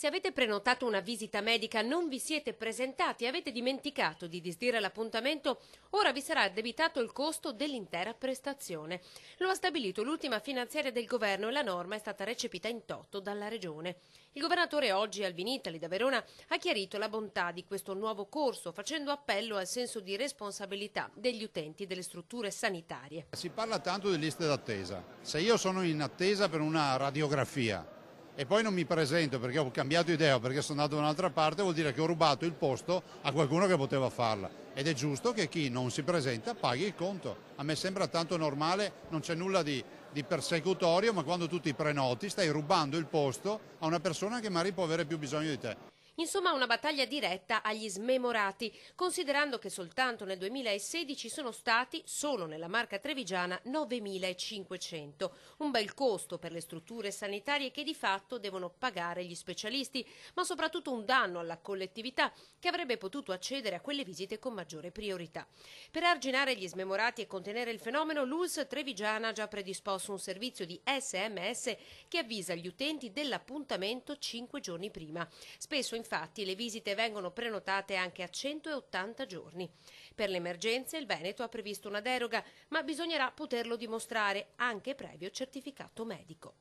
Se avete prenotato una visita medica, non vi siete presentati e avete dimenticato di disdire l'appuntamento, ora vi sarà addebitato il costo dell'intera prestazione. Lo ha stabilito l'ultima finanziaria del governo e la norma è stata recepita in toto dalla Regione. Il governatore oggi al Vinitaly da Verona ha chiarito la bontà di questo nuovo corso, facendo appello al senso di responsabilità degli utenti delle strutture sanitarie. Si parla tanto di liste d'attesa. Se io sono in attesa per una radiografia e poi non mi presento perché ho cambiato idea o perché sono andato da un'altra parte, vuol dire che ho rubato il posto a qualcuno che poteva farla. Ed è giusto che chi non si presenta paghi il conto. A me sembra tanto normale, non c'è nulla di persecutorio, ma quando tu ti prenoti stai rubando il posto a una persona che magari può avere più bisogno di te. Insomma, una battaglia diretta agli smemorati, considerando che soltanto nel 2016 sono stati, solo nella Marca Trevigiana, 9.500. Un bel costo per le strutture sanitarie che di fatto devono pagare gli specialisti, ma soprattutto un danno alla collettività che avrebbe potuto accedere a quelle visite con maggiore priorità. Per arginare gli smemorati e contenere il fenomeno, l'ULSS Trevigiana ha già predisposto un servizio di SMS che avvisa gli utenti dell'appuntamento 5 giorni prima. Spesso infatti le visite vengono prenotate anche a 180 giorni. Per le emergenze il Veneto ha previsto una deroga, ma bisognerà poterlo dimostrare anche previo certificato medico.